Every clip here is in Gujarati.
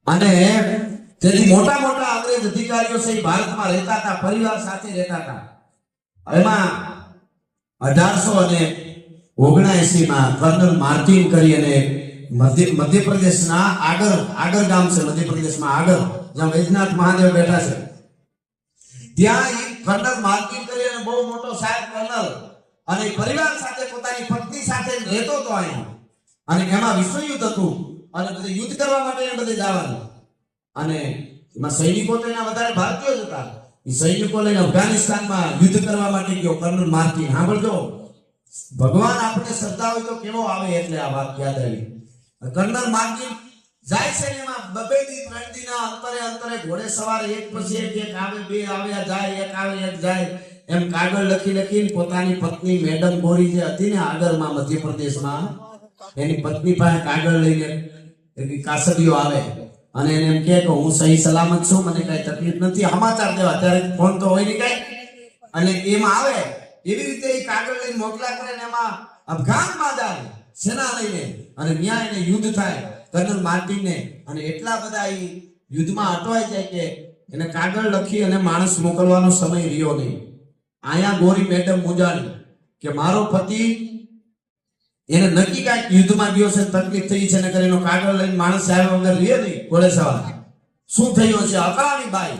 અને તેથી મોટા મોટા અંગ્રેજ અધિકારીઓ છે ભારતમાં રહેતા હતા, પરિવાર સાથે રહેતા હતા. એમાં 1879 માં કર્નલ માર્ટિન કરી અને મધ્યપ્રદેશના આગળ ગામ છે, મધ્યપ્રદેશમાં આગળ જ્યાં વૈદ્યનાથ મહાદેવ બેઠા છે, ત્યાં કર્નલ માર્ટિન કરી અને બહુ મોટો સાહેબ કર્નલ અને પરિવાર સાથે પોતાની પત્ની સાથે રહેતો હતો અહીંયા. અને એમાં વિશ્વયુદ્ધ હતું અને બધે યુદ્ધ કરવા માટે બધે જવાનું. અને એમાં સૈનિકો તો એના વધારે ભારતીયો જ હતા. એ સૈનિકો લઈને અફઘાનિસ્તાનમાં યુદ્ધ કરવા માટે ગયો કર્નલ માર્ટિન. સાંભળજો, ભગવાન આપણે શ્રદ્ધા હોય તો કેવો આવે, એટલે આ વાત યાદ આવી. કર્નલ માર્ટિન જાય છે, એમાં 2 દી 3 દીના અંતરે ઘોડે સવારે એક પછી એક આવે, 2 આવ્યા જાય, એક આવે એક જાય, એમ કાગળ લખીને પોતાની પત્ની મેડમ ગોરી જે હતી ને આગળમાં મધ્યપ્રદેશમાં, એની પત્ની પાસે કાગળ લઈને કાસડીઓ આવે અને એને એમ કહે કે હું સહી સલામત છું, મને કઈ તકલીફ નથી, સમાચાર દેવા. ત્યારે ફોન તો હોય નહીં કઈ, અને એમાં આવે એવી રીતે એ કાગળ લઈને મોકલા કરે ને એમાં અફઘાનમાં જાય સેના લઈને, અને ત્યાં એને યુદ્ધ થાય કર્નલ માર્ટિનને. અને એટલા બધા એ યુદ્ધમાં અટવાઈ જાય કે એને કાગળ લખી અને માણસ મોકલવાનો સમય રહ્યો નહીં. આયા ગોરી મેડમ મુંજાણી કે મારો પતિ એને નક્કી કાંઈક યુદ્ધમાં ગયો છે, તકલીફ થઈ છે, ને કરીને કાગળ લઈને માણસ આવ્યા વગર રહે નહીં. ઘોડે સવાર શું થયું છે? અકળાણી બાઈ.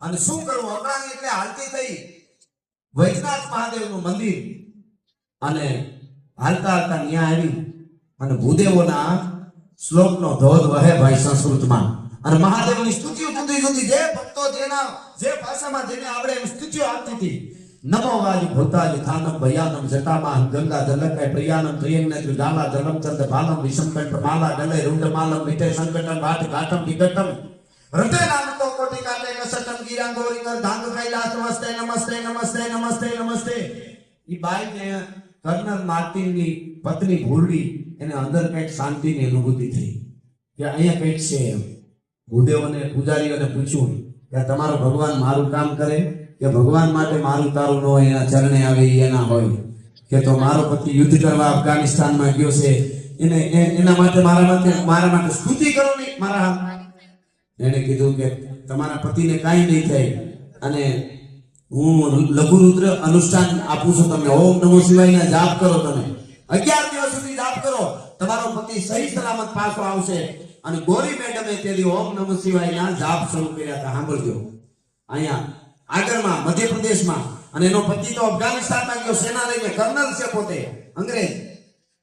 અને શું કરવું? અકળાણી એટલે હાલતી થઈ વૈદ્યનાથ મહાદેવનું મંદિર, અને હાલતા હાલતા ન્યા આવી અને ભૂદેવોના શ્લોકનો ધોધ વહે ભાઈ સંસ્કૃતમાં, અને મહાદેવની સ્તુતિઓ જુદી જુદી જે ભક્તો જે ભાષામાં જેને આવડે એમ સ્તુતિઓ આપતી હતી. નમો વાલી ભૂતાલી થાનમ ભયાનમ જટામાં ગંગા જલકાય પ્રિયાનમ પ્રિયંગને ગાલા જલમ ચંદ બાલમ વિષમકંઠ માલા ગલે રૂંડ માલમ મિટે સંકટમ વાટ ઘાટમ વિકટમ રતે નામ તો કોટી કાટે કસટમ ગીરા ગોરી કર ધાંગ કૈલાસ નમસ્તે નમસ્તે નમસ્તે નમસ્તે નમસ્તે. ઈ બાઈ ને કર્નલ માર્ટિનની પત્ની ભૂરડી, એને અંદર કંઈક શાંતિની અનુભૂતિ થઈ કે અહીંયા કંઈક છે એમ. ભૂદેવોને પૂજારીઓને પૂછ્યું કે તમારો ભગવાન મારું કામ કરે કે ભગવાન માટે મારું તારું ન હોય, એના ચરણે આવે એના હોય, કે તો મારો પતિ યુદ્ધ કરવા અફઘાનિસ્તાનમાં ગયો છે, એને એના માટે મારા માટે સ્તુતિ કરો નહીં મારા. એને કીધું કે તમારા પતિને કાંઈ નહીં થાય, અને હું લઘુરુદ્ર અનુષ્ઠાન આપું છું, તમે ઓમ નમો શિવાયના જાપ કરો, તમે 11 દિવસ સુધી જાપ કરો, તમારો પતિ સહી સલામત પાછો આવશે. અને ગોરી મેડમે તેથી ઓમ નમો શિવાયના જાપ શરૂ કર્યા હતા. સાંભળજો, અહીંયા આગળમાં મધ્યપ્રદેશમાં. અને એનો પતિ તો અફઘાનિસ્તાનમાં ગયો સેના લઈને, કર્નલ છે પોતે અંગ્રેજ,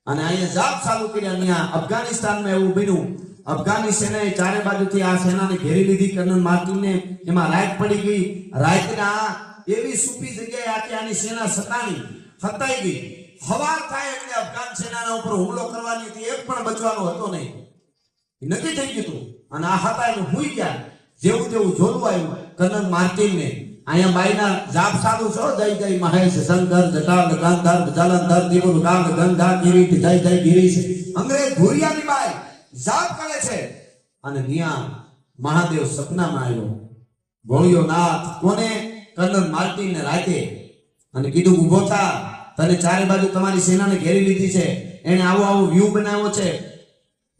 અને અહીંયા જાપ ચાલુ કર્યા. ત્યાં અફઘાનિસ્તાનમાં એવું બન્યું, અફઘાની સેનાએ ચારે બાજુથી આ સેનાને ઘેરી લીધી. કર્નલ માર્ટિનને એમાં રાત પડી ગઈ. રાતના એવી સૂપી જગ્યાએ આખી આની સેના હતાઈ ગઈ. હવાર થાય એટલે અફઘાન સેનાના ઉપર હુમલો કરવાની હતી, એક પણ બચવાનો હતો નહીં, નક્કી થઈ ગયું. અને આ હતા એને હુઈ ગયા. જેવું તેવું જોવું આવ્યું કર્નલ માર્ટિનને. અહીંયા બાઈના જાપ ચાલુ છો, જય જય મહેશ શંકર જટાલ ગાંધાર જાલંધર દીપુર ગામ ગંધા ગિરી જય જય ગિરી. અંગ્રેજ ભૂરિયાની બાઈ જાપ કરે છે. અને ત્યાં મહાદેવ સપનામાં આવ્યો, ભોળિયો નાથ. કોને? કર્નલ માર્ટિનને રાતે. અને કીધું ઊભો થા, તને ચારે બાજુ તમારી સેનાને ઘેરી લીધી છે, એને આવો વ્યૂ બનાવ્યો છે,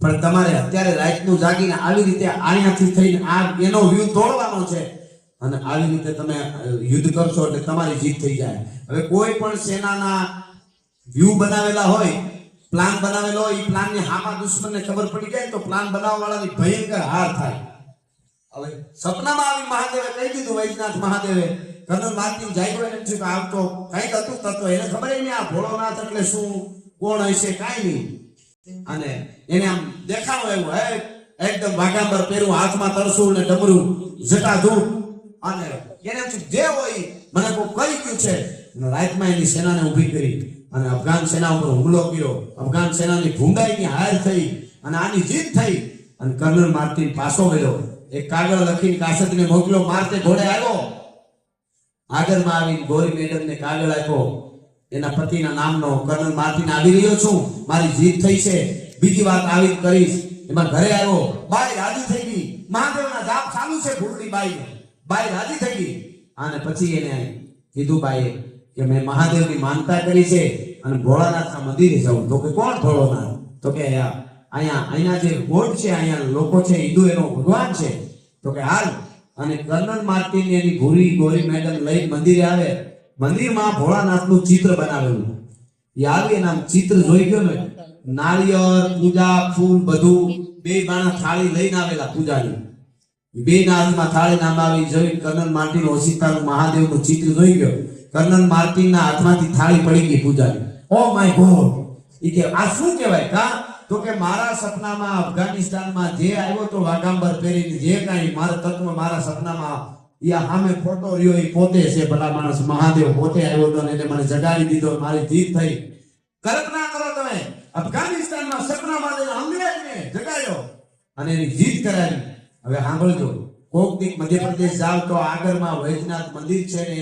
પણ તમારે અત્યારે રાતનું જાગીને આવી રીતે અહીંયાથી થઈને આ એનો વ્યૂ તોડવાનો છે, અને આવી રીતે તમે યુદ્ધ કરશો એટલે તમારી જીત થઈ જાય. હવે કોઈ પણ સેનાના વ્યૂ બનાવેલા હોય, પ્લાન બનાવેલો હોય, એ પ્લાનની હામાં દુશ્મનને ખબર પડી જાય તો પ્લાન બનાવવા વાળાની ભયંકર હાર થાય. હવે સપનામાં આવી મહાદેવે કહી દીધું, વૈદ્યનાથ મહાદેવે કર્નલ માર્ટિન જાગ્યો એને પૂછ્યું કે આમ તો કંઈક હતું તત્વ, એને ખબર નહીં આ ભોળોનાથ એટલે શું, કોણ હશે, કાંઈ નહીં. અને એને આમ દેખાડો એવું, હે એકદમ વાઘાંબર પહેર્યું, હાથમાં તરસું ને ડમરું જટાધૂપ, અને એને જે હોય મને કોઈ કહી ગયું છે. રાતમાં એની સેનાને ઊભી કરી અને અફઘાન સેના ઉપર હુમલો કર્યો. અફઘાન સેનાની ભૂંડાઈની હાર થઈ અને આની જીત થઈ. અને કર્નલ માર્ટિન પાછો ગયો, એક કાગળ લખીને કાસદને મોકલ્યો, મારતે ઘોડે આવ્યો. આગળમાં આવીને ગોરી મેડમને કાગળ આપ્યો એના પતિના નામનો, કર્નલ માર્ટિન આવી રહ્યો છું, મારી જીત થઈ છે, બીજી વાત આવી કરીશ. એમાં ઘરે આવ્યો, બાઈ રાજી થઈ ગઈ, મહાદેવના જાપ ચાલુ છે. ભૂરડી બાઈ રાજી થઈ ગઈ. અને પછી એને કીધું બાઈએ કે મેં મહાદેવની માનતા કરી છે અને ભોળાનાથના મંદિરે જાઉં. તો કે કોણ ભોળોનાથ? તો કે અહીંયા જે ગોટ છે, અહીંયા લોકો છે, હિન્દુ એનો ભગવાન છે. તો કે હાલ અને કર્નલ માર્ટિન એની ભૂરી ગોરી મેડમ લઈ મંદિરે આવે. મંદિરમાં ભોળાનાથનું ચિત્ર બનાવેલું. એ આવી એના ચિત્ર જોઈ ગયો ને, નાળિયેર પૂજા ફૂલ બધું, બે માણસ થાળી લઈને આવેલા પૂજાની. બે નાળમાં થાળી નામ આવી જોઈ કર્નલ માર્ટિન ઓશિતાનું મહાદેવનું ચિત્ર જોઈ ગયો. કર્નલ માર્ટિનના હાથમાંથી થાળી પડી ગઈ પૂજાની. ઓ માય ગોડ, ઈ કે આ શું કહેવાય? કા તો કે મારા સપનામાં અફઘાનિસ્તાનમાં જે આવ્યો તો વાઘાંબર પહેરીને, જે કાંઈ મારા તત્વ મારા સપનામાં યા સામે ફોટો રહ્યો એ પોતે છે. ભલા માણસ મહાદેવ પોતે આવ્યો હતો ને એને મને જગાડી દીધો, મારી જીત થઈ. કલ્પના કરો તમે, અફઘાનિસ્તાનમાં સપનામાં અંગ્રેજને જગાડ્યો અને એની જીત કરાવી. હવે સાંભળજો, કોક દીક મધ્યપ્રદેશ જાવ તો આગળમાં વૈદ્યનાથ મંદિર છે ને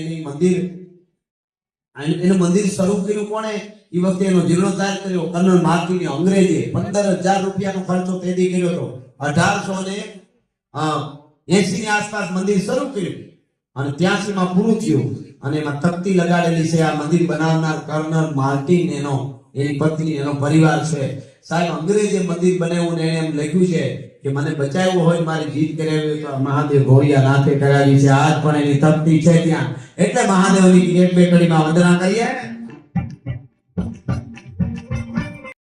એનું મંદિર શરૂ કર્યું કોણે? એ વખતે એનો જીર્ણોદ્ધાર કર્યો કર્નલ માર્ટિને. અંગ્રેજે 15,000 રૂપિયાનો ખર્ચો તેદી કર્યો હતો. 1880 ની આસપાસ મંદિર શરૂ કર્યું અને 83 માં પૂરું થયું. અને એમાં તકતી લગાડેલી છે. આ મંદિર બનાવનાર કર્નલ માર્ટિન, એની પત્ની, એનો પરિવાર છે. સાહેબ, અંગ્રેજે મંદિર બનાવ્યું ને એને એમ લખ્યું છે કે મને બચાવ્યો હોય, મારી જીત કરાવી તો મહાદેવ ઘોડિયા નાથે કરાવી છે. આજ પણ એની તકતી છે ત્યાં. એટલે મહાદેવની એક બે કડીમાં વંદના કરીએ.